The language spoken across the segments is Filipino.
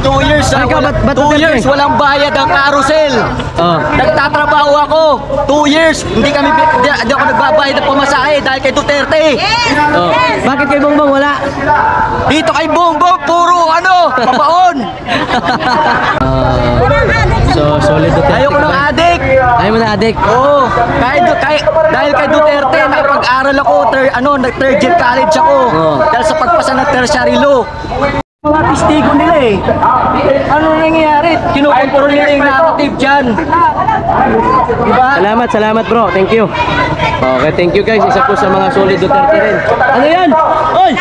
2 years. Ay, ikaw, ba't 2 years, Duterte? walang bayad ang carousel. Oh. Nagtatrabaho ako, 2 years. Hindi ako nagbabayad ng pamasahe dahil kay Duterte. Oh. Bakit kay Bongbong wala? Dito kay Bongbong, puro pabaon. So, solid Duterte. Ayoko ng adik. Ayaw mo na adik? Oo. Dahil kay Duterte, nakapag-aral ako, third year college ako. Dahil sa pagpasa ng tertiary law. Mga testigo nila eh. Ano nangyayari? Kinukumpuro nila yung narrative dyan. Diba? Salamat bro. Thank you. Okay, thank you guys. Isa po sa mga solid Duterte rin. Ano yan? Oy!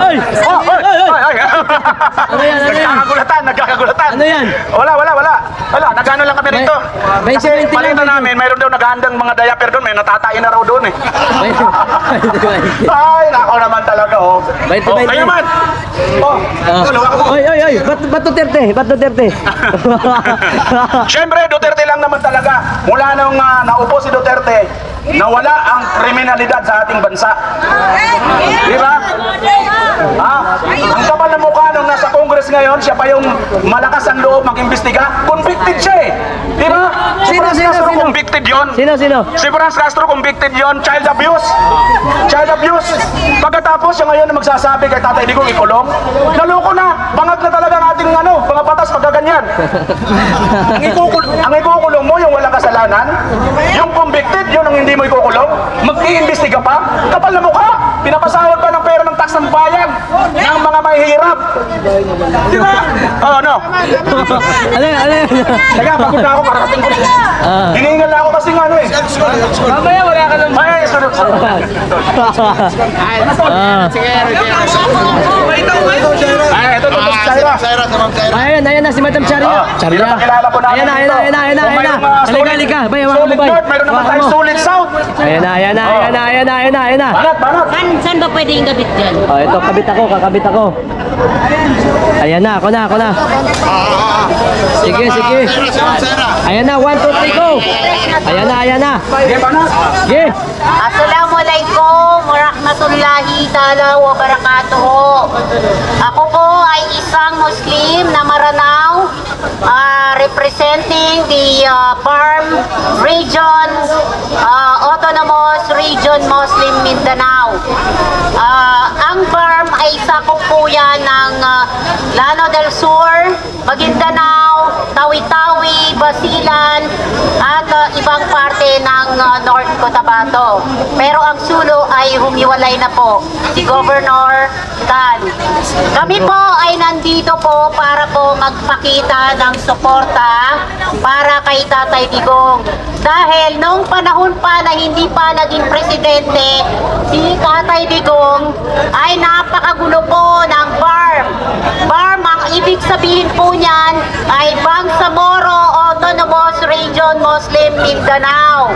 Oy! Ano yan? Nagkakagulatan. Ano yan? Wala. Nagano lang kami rito. Kasi balita namin, mayroon daw naghahandang mga diaper doon. May natatain na raw doon eh. Ay, nako naman talaga oh. Kayo man. Oy. Ba't Duterte? Siyempre, Duterte lang naman talaga. Mula nung naupo si Duterte, nawala ang kriminalidad sa ating bansa. Di ba? Ang kapal na mukha nung nasa Congress ngayon, siya pa yung malakas ang loob mag-imbestiga. Convicted siya eh. Di ba? Si Franz Castro convicted yun. Sino? Si Franz Castro convicted yun. Child abuse. Pagkatapos siya ngayon na magsasabi kay Tatay Digong ikulong, naloko na. Bangag na talaga ang ating mga batas pagkaganyan. Ang ikukulong mo yung walang kasalanan, yung convicted yun ang hindi mo ikukulong, mag-iimbestiga pa, kapal na mukha, pinapasahod pa ng pera ng tax ng bayan ng mga mahihirap. Di ba? Ano? Teka, pagod na ako, karating ko. Hinihingal na ako kasi Mamaya wala ka lang. Ay, sunod. Ito, Ayan na si Madam Charia. Pinapakilala po namin dito. Ayan na. Halika. Bay, Solid North, mayroon naman tayong Solid South. Ayan na. Banat. Saan ba pwede yung gabit dyan? Oh, ito, kakabit ako. Ayan na, ako na. Sige. Ayan na, 1, 2, 3, go. Ayan na. Sige. Assalamualaikum warahmatullahi ta'ala wabarakatuh. Ako po ay isang Muslim na Maranao, representing the BARM region, Autonomous Region Muslim Mindanao. Ang BARM ay sakop po yan ng Lano del Sur, Maguindanao, Tawi-Tawi, Basilan, at ibang parte ng North Cotabato. Pero ang Sulo ay humiwalay na po, si Governor Tan. Kami po ay nandito po para po magpakita ng suporta para kay Tatay Digong. Dahil nung panahon pa na hindi pa naging presidente, si Tatay Digong ay napakagulo po ng BARM. BARM, ang ibig sabihin po niyan ay Bangsamoro Autonomous Region Muslim Mindanao.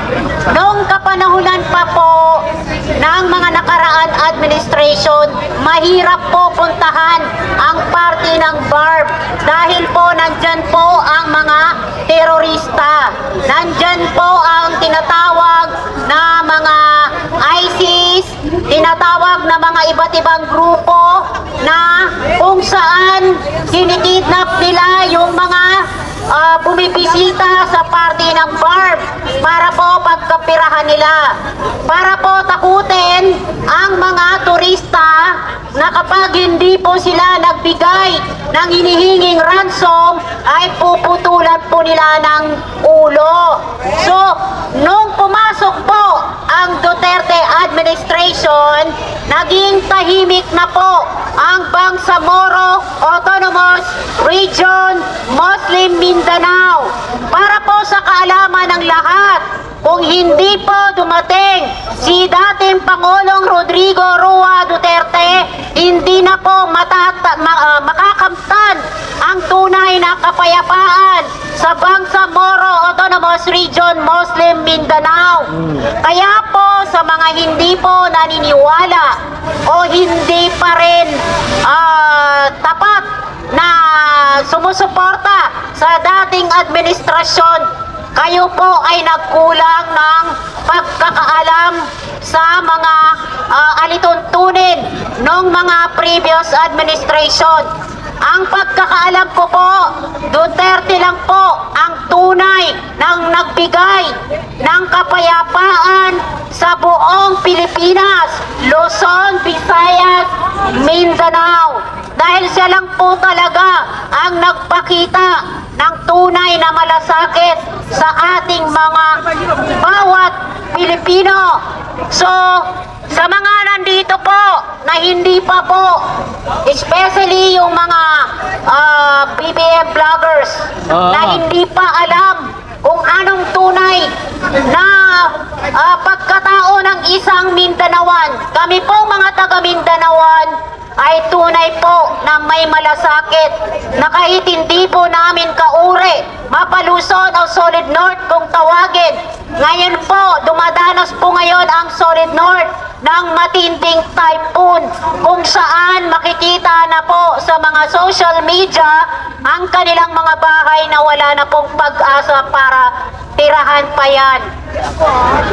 Nung kapanahunan pa po ng mga nakaraan administration, mahirap po puntahan ang party ng BARM dahil po nandyan po ang mga terorista. Nandyan po ang tinatawag na mga ISIS, tinatawag na mga iba't ibang grupo na kung saan sinikidnap nila yung mga bumibisita sa party ng BARM para po pagkapirahan nila, para po takutin ang mga turista na kapag hindi po sila nagbigay ng hinihinging ransom ay puputulan po nila ng ulo. So, nung pumasok po ang Duterte administration, naging tahimik na po ang Bangsamoro Autonomous Region Muslim Mindanao. Para po sa kaalaman ng lahat, kung hindi po dumating si dating Pangulong Rodrigo Roa Duterte, hindi na po makakamtan ang tunay na kapayapaan sa Bangsamoro Autonomous Region Muslim Mindanao. Kaya po sa mga hindi po naniniwala o hindi pa rin tapat na sumusuporta sa dating administrasyon, kayo po ay nagkulang ng pagkakaalam sa mga alituntunin ng mga previous administration. Ang pagkakaalam ko po, Duterte lang po ang tunay nang nagbigay ng kapayapaan sa buong Pilipinas, Luzon, Visayas, Mindanao. Dahil siya lang po talaga ang nagpakita ng tunay na malasakit sa ating mga bawat Pilipino. So, sa mga nandito po na hindi pa po, especially yung mga BBM vloggers na hindi pa alam kung anong tunay na pagkatao ng isang Mindanaoan. Kami po mga taga Mindanaoan ay tunay po na may malasakit na kahit hindi po namin kauri, Mapalusod o Solid North kung tawagin. Ngayon po, dumadanas po ngayon ang Solid North ng matinding typhoon kung saan makikita na po sa mga social media ang kanilang mga bahay na wala na pong pag-asa para tirahan pa yan.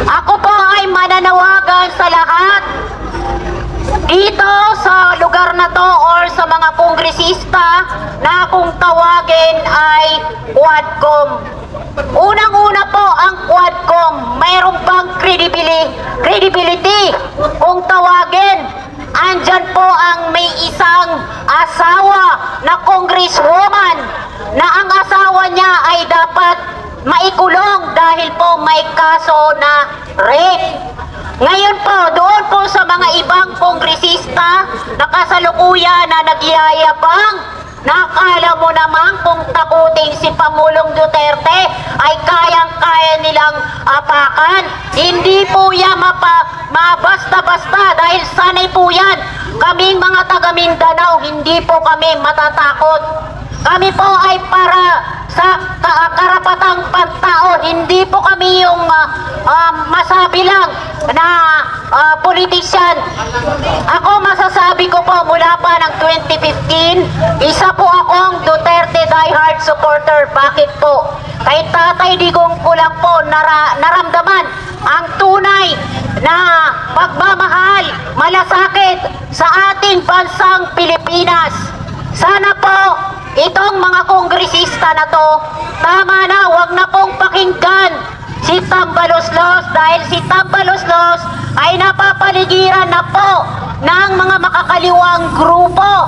Ako po ay mananawagan sa lahat dito sa lugar na to or sa mga kongresista na kung tawagin ay Quadcom. Unang-una po ang Quadcom, mayroon bang credibility kung tawagin? Andyan po ang may isang asawa na congresswoman na ang asawa niya ay dapat maikulong dahil po may kaso na rape. Ngayon po, doon po sa mga ibang kongresista na kasalukuyan na nagyayabang, nakala mo naman kung takutin si Pangulong Duterte ay kayang-kaya nilang apakan. Hindi po yan mabasta-basta dahil sanay po yan. Kaming mga taga Mindanao, hindi po kami matatakot. Kami po ay para sa karapatang pantao, hindi po kami yung masabi lang na politician. Ako masasabi ko po mula pa ng 2015, isa po akong Duterte diehard supporter. Bakit po? Kay Tatay Digong ko lang po naramdaman ang tunay na pagmamahal, malasakit sa ating bansang Pilipinas. Sana po itong mga kongresista na to, tama na, wag na pong pakinggan si Tambaloslos dahil si Tambaloslos ay napapaligiran na po ng mga makakaliwang grupo.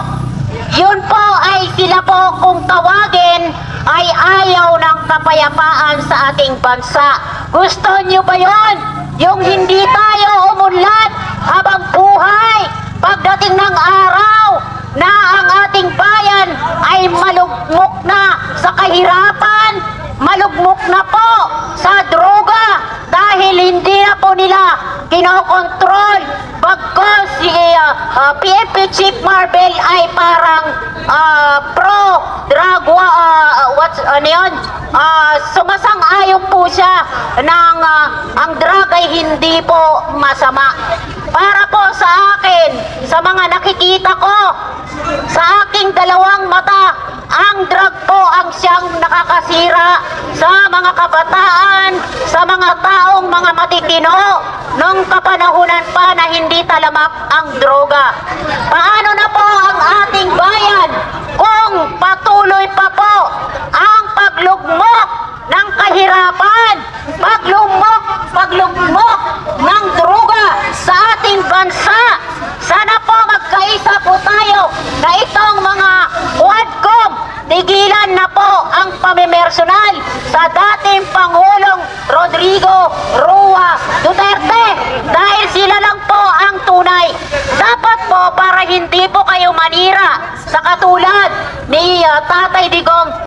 Yun po ay sila po kung tawagin ay ayaw ng kapayapaan sa ating bansa. Gusto nyo ba yun? Yung hindi tayo umunlad habang buhay pagdating ng araw na ang ating bayan ay malugmok na sa kahirapan, malugmok na po sa droga dahil hindi na po nila kinokontrol. Bagkos si PNP Chief Marvel ay parang pro-drug, sumasang-ayon po siya ng ang drug ay hindi po masama. Para po sa akin, sa mga nakikita ko, sa aking dalawang mata, ang drug po ang siyang nakakasira sa mga kabataan, sa mga taong mga matitino nung kapanahunan pa na hindi talamak ang droga. Paano na po ang ating bayan kung patuloy pa po ang paglugmok ng kahirapan, paglugmok ng droga sa ating bansa? Sana po magkaisa po tayo na itong mga Quadcom, tigilan na po ang pamimersonal sa dating Pangulong Rodrigo Roa Duterte dahil sila lang po ang tunay. Dapat po para hindi po kayo manira sa katulad ni Tatay Digong,